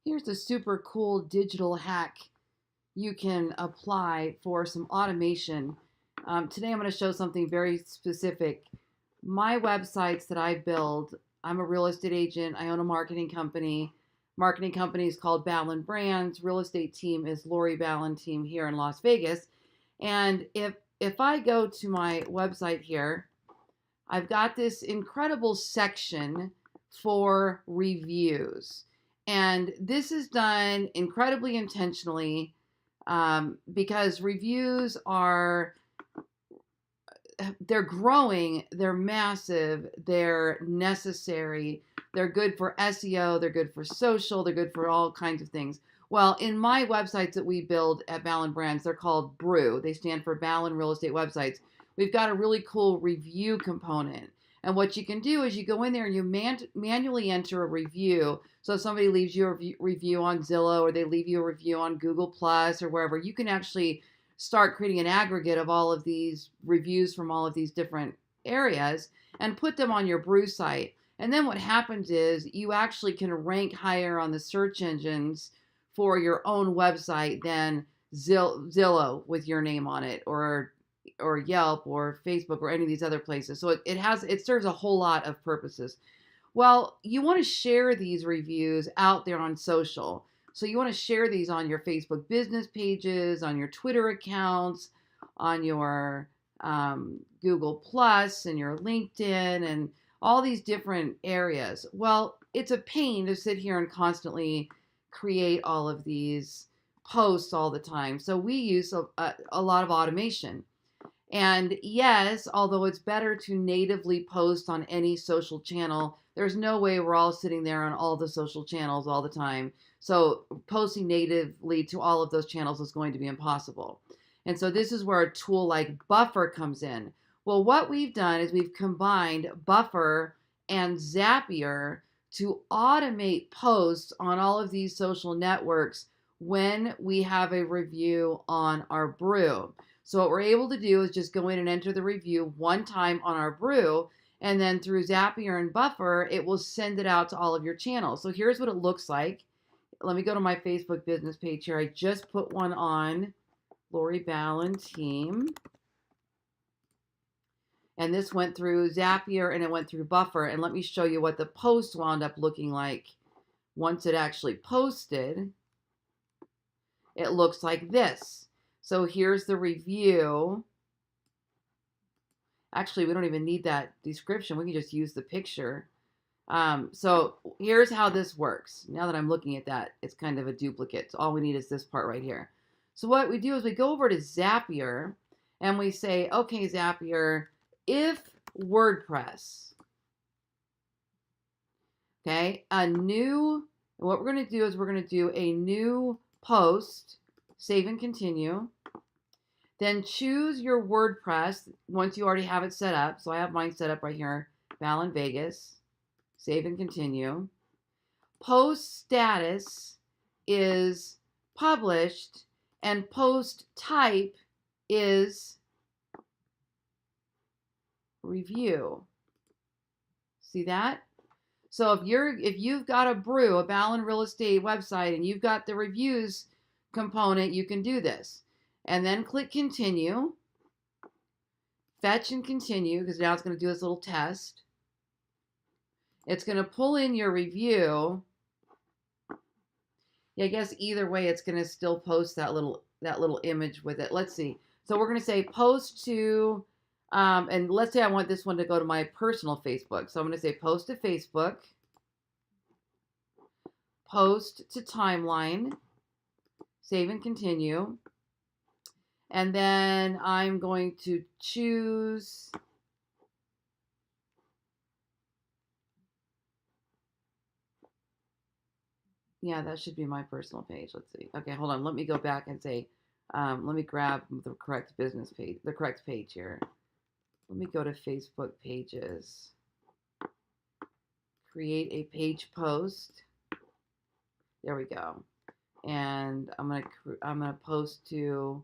Here's a super cool digital hack you can apply for some automation. Today I'm going to show something very specific. My websites that I build, I'm a real estate agent. I own a marketing company. Marketing company is called Ballen Brands. Real estate team is Lori Ballen team here in Las Vegas. And if I go to my website here, I've got this incredible section for reviews. And this is done incredibly intentionally because reviews they're growing, they're massive, they're necessary, they're good for SEO, they're good for social, they're good for all kinds of things. Well, in my websites that we build at Ballen Brands, they're called BREW. They stand for Ballen Real Estate Websites. We've got a really cool review component. And what you can do is you go in there and you manually enter a review. So if somebody leaves you a review on Zillow or they leave you a review on Google Plus or wherever, you can actually start creating an aggregate of all of these reviews from all of these different areas and put them on your brew site. And then what happens is you actually can rank higher on the search engines for your own website than Zillow with your name on it, or Yelp or Facebook or any of these other places. So it serves a whole lot of purposes. Well, you want to share these reviews out there on social. So you want to share these on your Facebook business pages, on your Twitter accounts, on your Google Plus and your LinkedIn and all these different areas. Well, it's a pain to sit here and constantly create all of these posts all the time. So we use a lot of automation. And yes, although it's better to natively post on any social channel, there's no way we're all sitting there on all the social channels all the time. So posting natively to all of those channels is going to be impossible. And so this is where a tool like Buffer comes in. Well, what we've done is we've combined Buffer and Zapier to automate posts on all of these social networks when we have a review on our brew. So what we're able to do is just go in and enter the review one time on our brew, and then through Zapier and Buffer, it will send it out to all of your channels. So here's what it looks like. Let me go to my Facebook business page here. I just put one on Lori Ballen team. And this went through Zapier and it went through Buffer. And let me show you what the post wound up looking like once it actually posted. It looks like this. So here's the review. Actually, we don't even need that description. We can just use the picture. So here's how this works. Now that I'm looking at that, it's kind of a duplicate. So all we need is this part right here. So what we do is we go over to Zapier and we say, okay, Zapier, if WordPress, okay, what we're going to do is we're going to do a new post, save and continue. Then choose your WordPress once you already have it set up. So I have mine set up right here, Ballen Vegas. Save and continue. Post status is published and post type is review. See that? So if you've got a brew, a Ballen real estate website, and you've got the reviews component, you can do this. And then click continue. Fetch and continue, because now it's going to do this little test. It's going to pull in your review. Yeah, I guess either way, it's going to still post that little image with it. Let's see. So we're going to say post to, and let's say I want this one to go to my personal Facebook. So I'm going to say post to Facebook, post to timeline, save and continue. And then I'm going to choose that should be my personal page. Let's see. Okay, hold on. Let me go back and say, let me grab the correct business page, the correct page here. Let me go to Facebook pages. Create a page post. There we go. And I'm gonna post to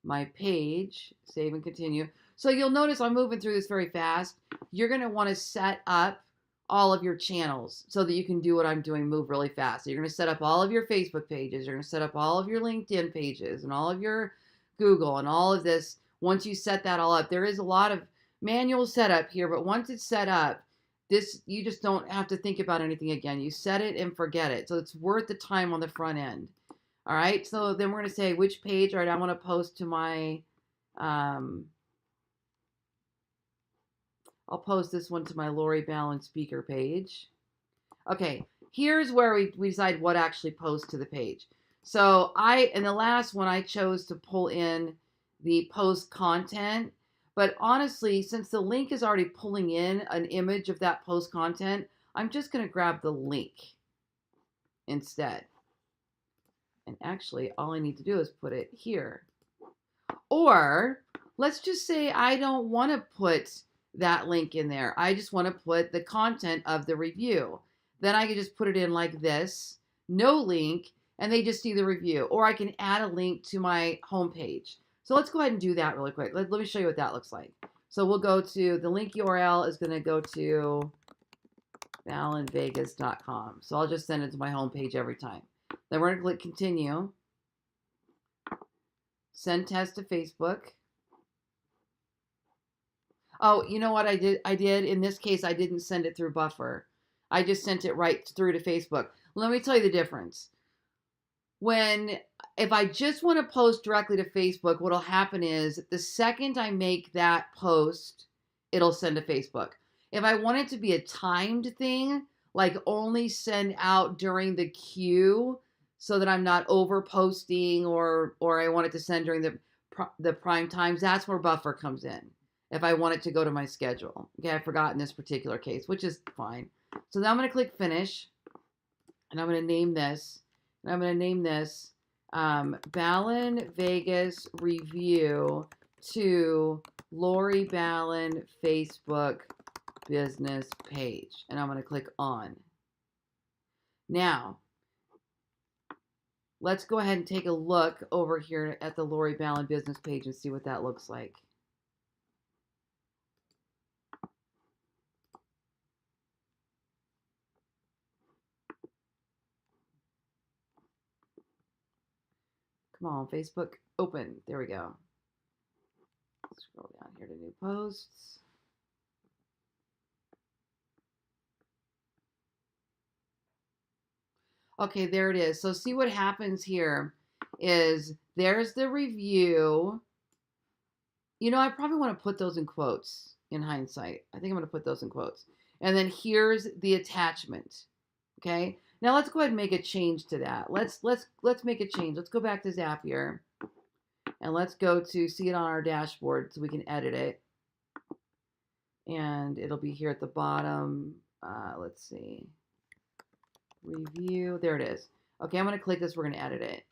my page, save and continue. So you'll notice I'm moving through this very fast. You're going to want to set up all of your channels so that you can do what I'm doing, move really fast. So you're going to set up all of your Facebook pages. You're going to set up all of your LinkedIn pages and all of your Google and all of this. Once you set that all up, there is a lot of manual setup here, but once it's set up, you just don't have to think about anything again. You set it and forget it. So it's worth the time on the front end. All right. So then we're going to say which page. All right. I want to post to my, I'll post this one to my Lori Ballen speaker page. Okay, here's where we decide what actually posts to the page. So in the last one, I chose to pull in the post content. But honestly, since the link is already pulling in an image of that post content, I'm just going to grab the link instead. And actually, all I need to do is put it here. Or let's just say I don't want to put that link in there. I just want to put the content of the review. Then I can just put it in like this, no link, and they just see the review. Or I can add a link to my homepage. So let's go ahead and do that really quick. Let me show you what that looks like. So we'll go to, the link URL is going to go to ballenvegas.com. So I'll just send it to my homepage every time. Then we're going to click continue. Send test to Facebook. Oh, you know what I did? In this case, I didn't send it through Buffer. I just sent it right through to Facebook. Let me tell you the difference. If I just want to post directly to Facebook, what'll happen is the second I make that post, it'll send to Facebook. If I want it to be a timed thing, like only send out during the queue so that I'm not over posting or I want it to send during the prime times, that's where Buffer comes in. If I want it to go to my schedule. Okay, I forgot in this particular case, which is fine. So now I'm going to click finish, and I'm going to name this. And I'm going to name this Ballen Vegas Review to Lori Ballen Facebook business page. And I'm going to click on. Now, let's go ahead and take a look over here at the Lori Ballen business page and see what that looks like. Come on, Facebook, open. There we go. Scroll down here to new posts. Okay, there it is. So see what happens here is there's the review. You know, I probably want to put those in quotes in hindsight. I think I'm going to put those in quotes. And then here's the attachment. Okay. Now let's go ahead and make a change to that. Let's make a change. Let's go back to Zapier and let's go to see it on our dashboard so we can edit it. And it'll be here at the bottom. Let's see. Review. There it is. Okay, I'm going to click this. We're going to edit it.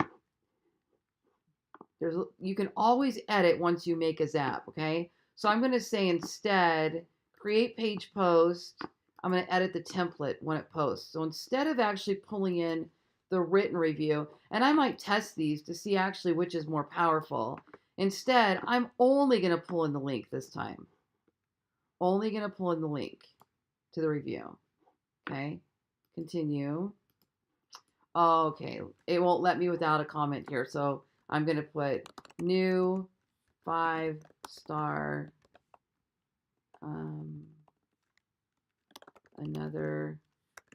You can always edit once you make a Zap. Okay. So I'm going to say instead, create page post. I'm going to edit the template when it posts. So instead of actually pulling in the written review, and I might test these to see actually which is more powerful. Instead, I'm only going to pull in the link this time. Only going to pull in the link to the review. Okay. Continue. Okay. It won't let me without a comment here. So I'm going to put new 5-star, another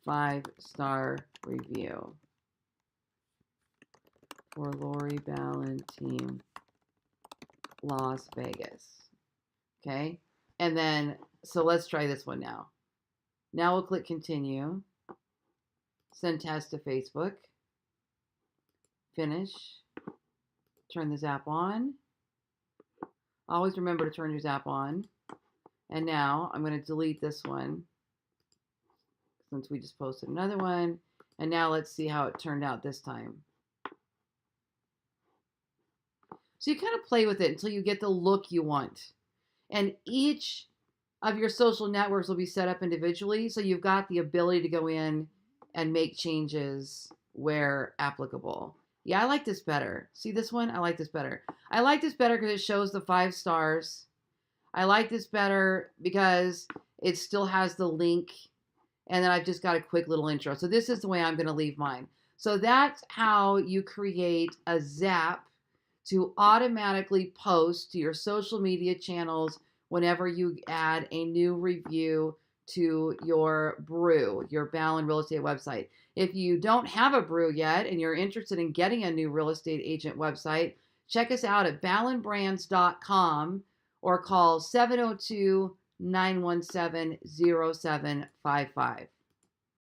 5-star review for Lori Ballen team, Las Vegas. Okay. And then, so let's try this one now. Now we'll click continue, send test to Facebook, finish, turn the Zap on. Always remember to turn your Zap on. And now I'm going to delete this one since we just posted another one. And now let's see how it turned out this time. So you kind of play with it until you get the look you want. And each of your social networks will be set up individually. So you've got the ability to go in and make changes where applicable. Yeah, I like this better. See this one? I like this better. I like this better because it shows the 5 stars. I like this better because it still has the link And then I've just got a quick little intro. So this is the way I'm going to leave mine. So that's how you create a Zap to automatically post to your social media channels whenever you add a new review to your brew, your Ballen real estate website. If you don't have a brew yet and you're interested in getting a new real estate agent website, check us out at ballenbrands.com or call 702 917 0755.